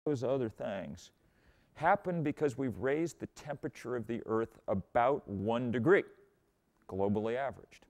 those other things happen because we've raised the temperature of the Earth about 1 degree, globally averaged.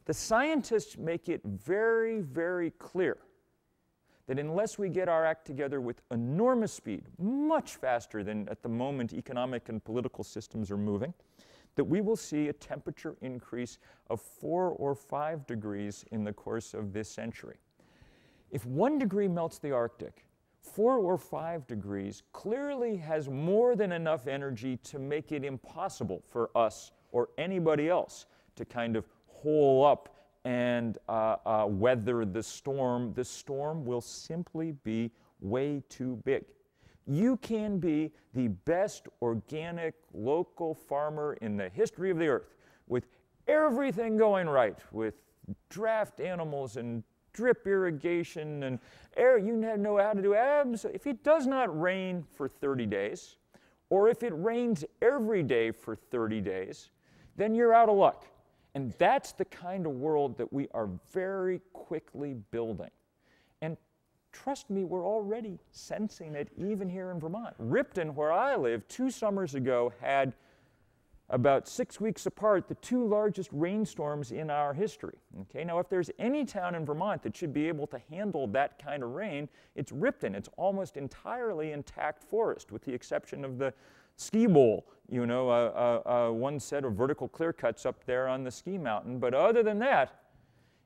The scientists make it very, very clear that unless we get our act together with enormous speed, much faster than at the moment economic and political systems are moving, that we will see a temperature increase of 4 or 5 degrees in the course of this century. If 1 degree melts the Arctic, 4 or 5 degrees clearly has more than enough energy to make it impossible for us or anybody else to kind of hole up and weather the storm. The storm will simply be way too big. You can be the best organic local farmer in the history of the earth with everything going right, with draft animals and drip irrigation and air. You know how to do if it does not rain for 30 days, or if it rains every day for 30 days, then you're out of luck. And that's the kind of world that we are very quickly building. And trust me, we're already sensing it even here in Vermont. Ripton, where I live, 2 summers ago had about 6 weeks apart the 2 largest rainstorms in our history. Okay? Now, if there's any town in Vermont that should be able to handle that kind of rain, it's Ripton. It's almost entirely intact forest, with the exception of the ski bowl, you know, one set of vertical clear cuts up there on the ski mountain. But other than that,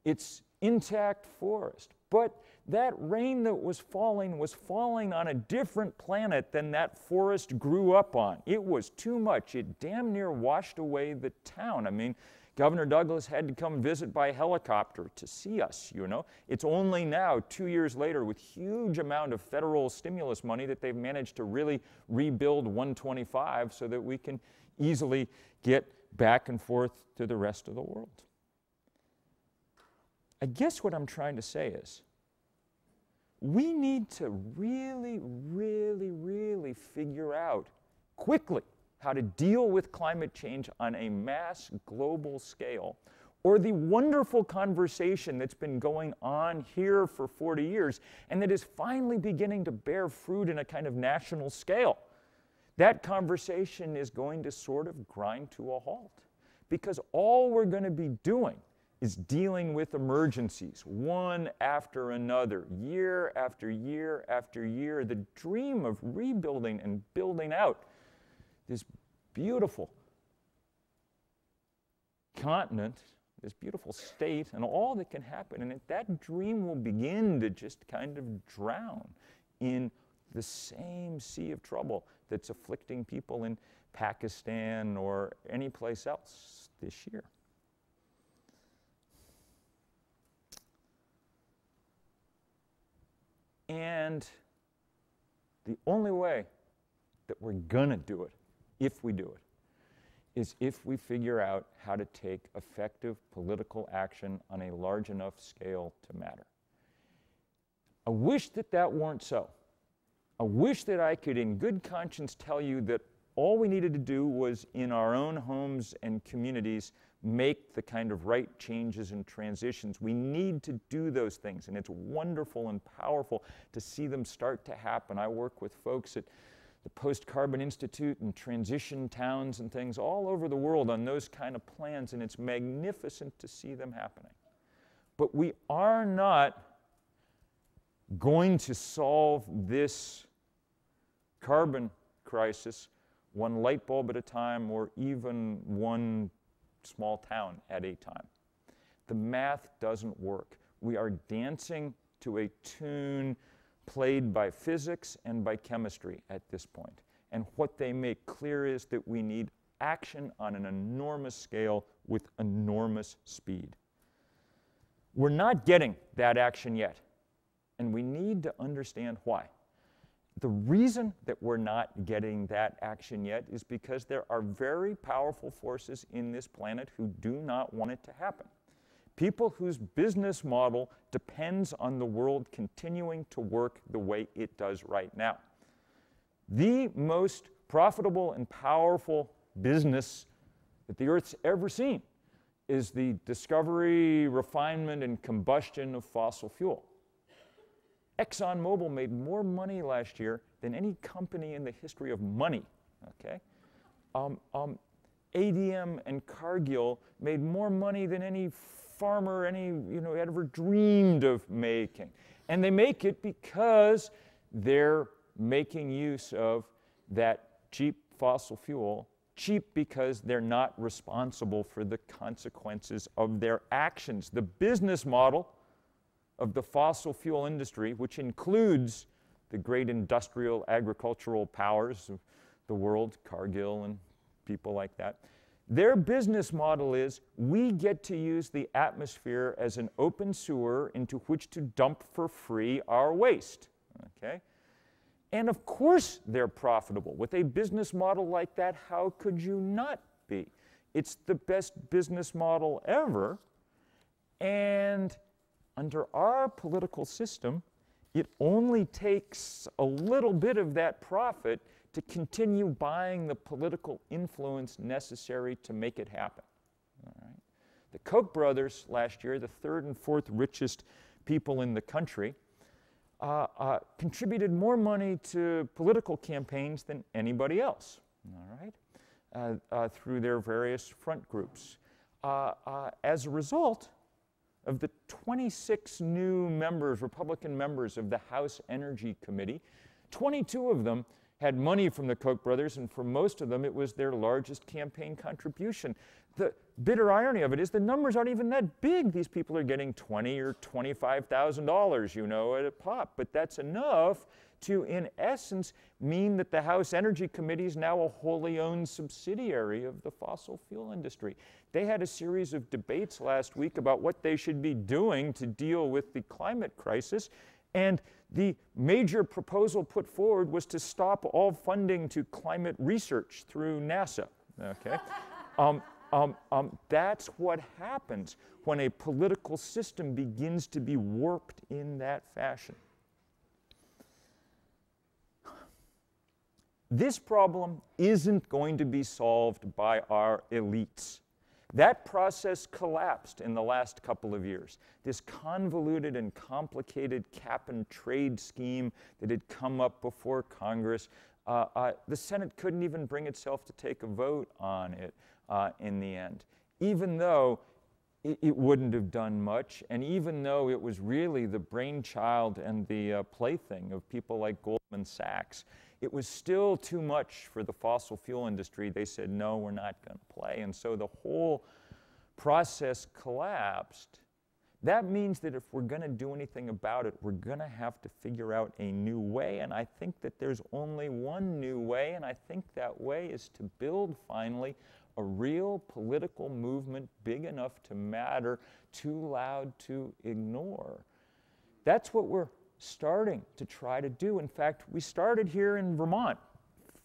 it's intact forest. But that rain that was falling on a different planet than that forest grew up on. It was too much. It damn near washed away the town. I mean, Governor Douglas had to come visit by helicopter to see us, you know. It's only now, 2 years later, with huge amount of federal stimulus money, that they've managed to really rebuild 125 so that we can easily get back and forth to the rest of the world. I guess what I'm trying to say is, we need to really, really, really figure out quickly how to deal with climate change on a mass global scale, or the wonderful conversation that's been going on here for 40 years and that is finally beginning to bear fruit in a kind of national scale. That conversation is going to sort of grind to a halt, because all we're going to be doing is dealing with emergencies, one after another, year after year after year. The dream of rebuilding and building out this beautiful continent, this beautiful state, and all that can happen, and that dream will begin to just kind of drown in the same sea of trouble that's afflicting people in Pakistan or any place else this year. And the only way that we're gonna do it, if we do it, is if we figure out how to take effective political action on a large enough scale to matter. I wish that that weren't so. I wish that I could in good conscience tell you that all we needed to do was, in our own homes and communities, make the kind of right changes and transitions. We need to do those things, and it's wonderful and powerful to see them start to happen. I work with folks at the Post-Carbon Institute and transition towns and things all over the world on those kind of plans, and it's magnificent to see them happening. But we are not going to solve this carbon crisis one light bulb at a time, or even one small town at a time. The math doesn't work. We are dancing to a tune played by physics and by chemistry at this point. And what they make clear is that we need action on an enormous scale with enormous speed. We're not getting that action yet, and we need to understand why. The reason that we're not getting that action yet is because there are very powerful forces in this planet who do not want it to happen. People whose business model depends on the world continuing to work the way it does right now. The most profitable and powerful business that the Earth's ever seen is the discovery, refinement, and combustion of fossil fuel. ExxonMobil made more money last year than any company in the history of money, okay? ADM and Cargill made more money than any farmer had ever dreamed of making. And they make it because they're making use of that cheap fossil fuel, cheap because they're not responsible for the consequences of their actions. The business model of the fossil fuel industry, which includes the great industrial agricultural powers of the world, Cargill and people like that, their business model is we get to use the atmosphere as an open sewer into which to dump for free our waste, okay? And of course they're profitable. With a business model like that, how could you not be? It's the best business model ever, and under our political system, it only takes a little bit of that profit to continue buying the political influence necessary to make it happen. All right? The Koch brothers last year, the third and fourth richest people in the country, contributed more money to political campaigns than anybody else, all right? Through their various front groups. As a result of the 26 new members, Republican members of the House Energy Committee, 22 of them had money from the Koch brothers, and for most of them it was their largest campaign contribution. The bitter irony of it is the numbers aren't even that big. These people are getting $20,000 or $25,000, at a pop, but that's enough to, in essence, mean that the House Energy Committee is now a wholly owned subsidiary of the fossil fuel industry. They had a series of debates last week about what they should be doing to deal with the climate crisis, and the major proposal put forward was to stop all funding to climate research through NASA, okay? That's what happens when a political system begins to be warped in that fashion. This problem isn't going to be solved by our elites. That process collapsed in the last couple of years. This convoluted and complicated cap-and-trade scheme that had come up before Congress, the Senate couldn't even bring itself to take a vote on it in the end, even though it wouldn't have done much, and even though it was really the brainchild and the plaything of people like Goldman Sachs. It was still too much for the fossil fuel industry. They said, no, we're not going to play. And so the whole process collapsed. That means that if we're going to do anything about it, we're going to have to figure out a new way. And I think that there's only one new way, and I think that way is to build, finally, a real political movement big enough to matter, too loud to ignore. That's what we're starting to try to do. In fact, we started here in Vermont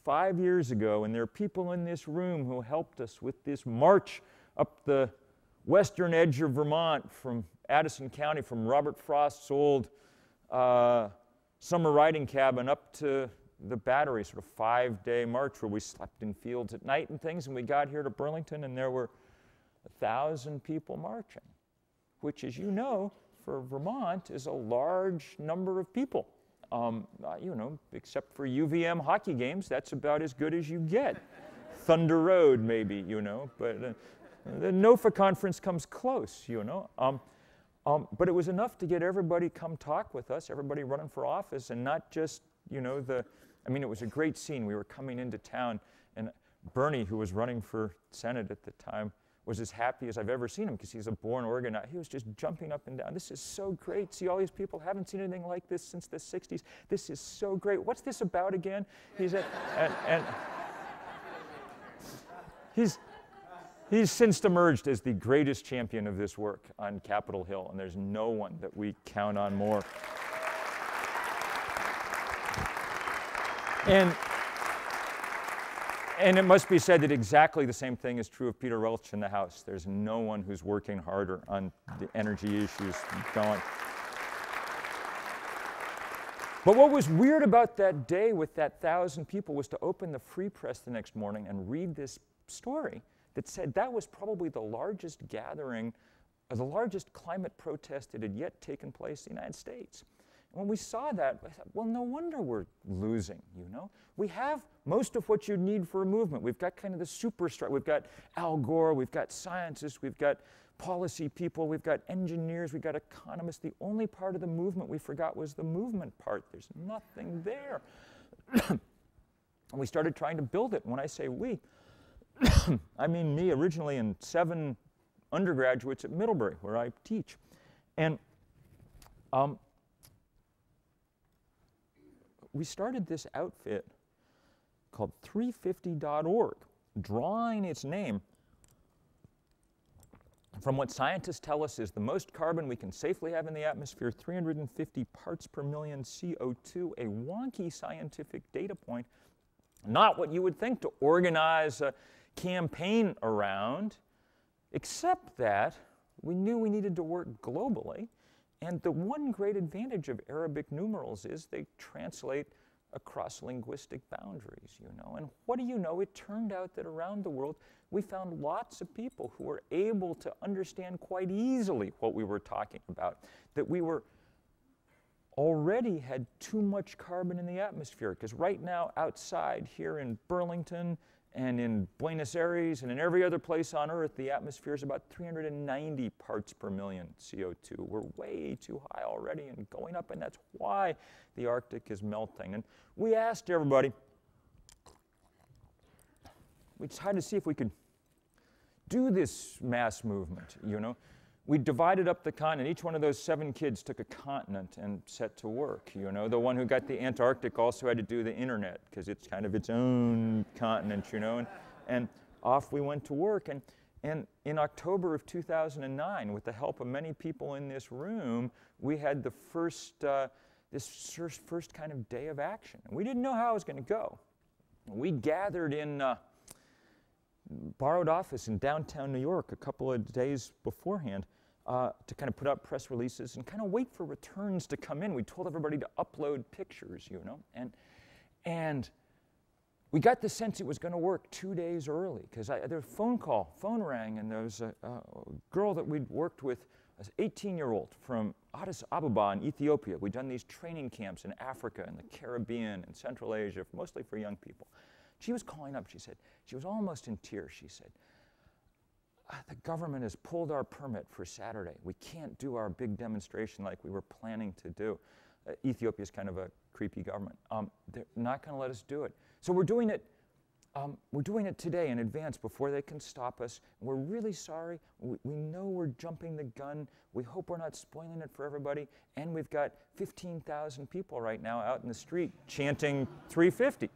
5 years ago, and there are people in this room who helped us with this march up the western edge of Vermont from Addison County, from Robert Frost's old summer riding cabin up to the Battery, sort of 5-day march where we slept in fields at night and things, and we got here to Burlington and there were 1,000 people marching, which, as you know, for Vermont is a large number of people. Except for UVM hockey games, that's about as good as you get. Thunder Road, maybe, but the NOFA conference comes close, But it was enough to get everybody come talk with us, everybody running for office, and not just, it was a great scene. We were coming into town, and Bernie, who was running for Senate at the time, was as happy as I've ever seen him because he's a born organizer. He was just jumping up and down. This is so great. See all these people, haven't seen anything like this since the 60s. This is so great. What's this about again? He's since emerged as the greatest champion of this work on Capitol Hill, and there's no one that we count on more. And it must be said that exactly the same thing is true of Peter Welch in the House. There's no one who's working harder on the energy issues going. But what was weird about that day with that 1,000 people was to open the Free Press the next morning and read this story that said that was probably the largest gathering, the largest climate protest that had yet taken place in the United States. When we saw that, I thought, well, no wonder we're losing, you know? We have most of what you need for a movement. We've got kind of the superstructure. We've got Al Gore, we've got scientists, we've got policy people, we've got engineers, we've got economists. The only part of the movement we forgot was the movement part. There's nothing there. And we started trying to build it. And when I say we, I mean me originally and 7 undergraduates at Middlebury, where I teach. And we started this outfit called 350.org, drawing its name from what scientists tell us is the most carbon we can safely have in the atmosphere, 350 parts per million CO2, a wonky scientific data point, not what you would think to organize a campaign around, except that we knew we needed to work globally. And the one great advantage of Arabic numerals is they translate across linguistic boundaries, you know. And what do you know? It turned out that around the world, we found lots of people who were able to understand quite easily what we were talking about, that we were already had too much carbon in the atmosphere, because right now outside here in Burlington and in Buenos Aires and in every other place on Earth, the atmosphere is about 390 parts per million CO2. We're way too high already and going up, and that's why the Arctic is melting. And we asked everybody, we tried to see if we could do this mass movement, you know. We divided up the continent. Each one of those 7 kids took a continent and set to work, you know. The one who got the Antarctic also had to do the internet because it's kind of its own continent, you know. And off we went to work. And in October of 2009, with the help of many people in this room, we had the first kind of day of action. And we didn't know how it was going to go. We gathered in borrowed office in downtown New York a couple of days beforehand to kind of put out press releases and kind of wait for returns to come in. We told everybody to upload pictures, you know, and we got the sense it was going to work 2 days early because their phone rang, and there was a girl that we'd worked with, an 18-year-old from Addis Ababa in Ethiopia. We'd done these training camps in Africa and the Caribbean and Central Asia, mostly for young people. She was calling up, she said, she was almost in tears, she said, the government has pulled our permit for Saturday. We can't do our big demonstration like we were planning to do. Ethiopia is kind of a creepy government. They're not going to let us do it. So we're doing it today in advance before they can stop us. We're really sorry. We know we're jumping the gun. We hope we're not spoiling it for everybody. And we've got 15,000 people right now out in the street chanting 350.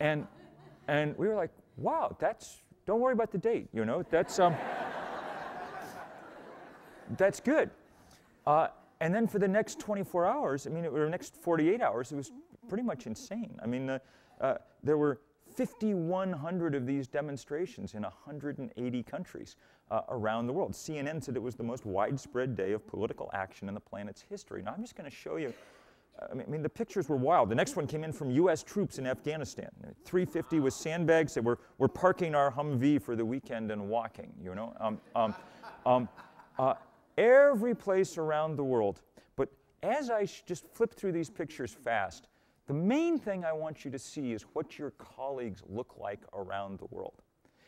And we were like, wow, don't worry about the date, you know, that's good. And then for the next 24 hours, I mean, or next 48 hours, it was pretty much insane. I mean, there were 5,100 of these demonstrations in 180 countries around the world. CNN said it was the most widespread day of political action in the planet's history. Now, I'm just going to show you. I mean, the pictures were wild. The next one came in from U.S. troops in Afghanistan. 350 with sandbags. They were parking our Humvee for the weekend and walking, you know. Every place around the world. But as I just flip through these pictures fast, the main thing I want you to see is what your colleagues look like around the world.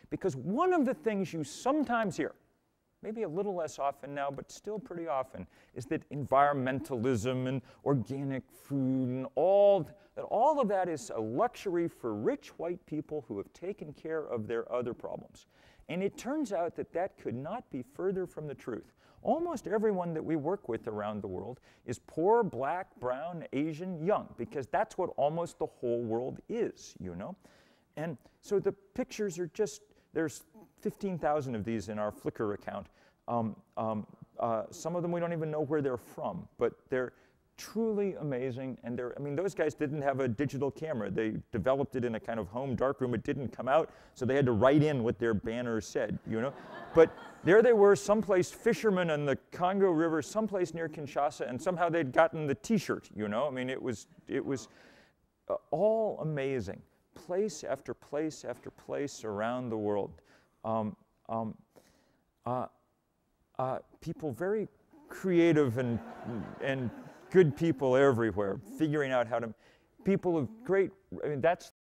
Because one of the things you sometimes hear, maybe a little less often now, but still pretty often, is that environmentalism and organic food and all of that is a luxury for rich white people who have taken care of their other problems. And it turns out that that could not be further from the truth. Almost everyone that we work with around the world is poor, black, brown, Asian, young, because that's what almost the whole world is, you know? And so the pictures are just, there's 15,000 of these in our Flickr account. Some of them we don't even know where they're from, but they're truly amazing. And I mean, those guys didn't have a digital camera. They developed it in a kind of home darkroom. It didn't come out, so they had to write in what their banner said, you know? But there they were, someplace fishermen on the Congo River, someplace near Kinshasa, and somehow they'd gotten the T-shirt, you know? I mean, it was all amazing. Place after place after place around the world. People very creative and good people everywhere figuring out how to, people of great, I mean, that's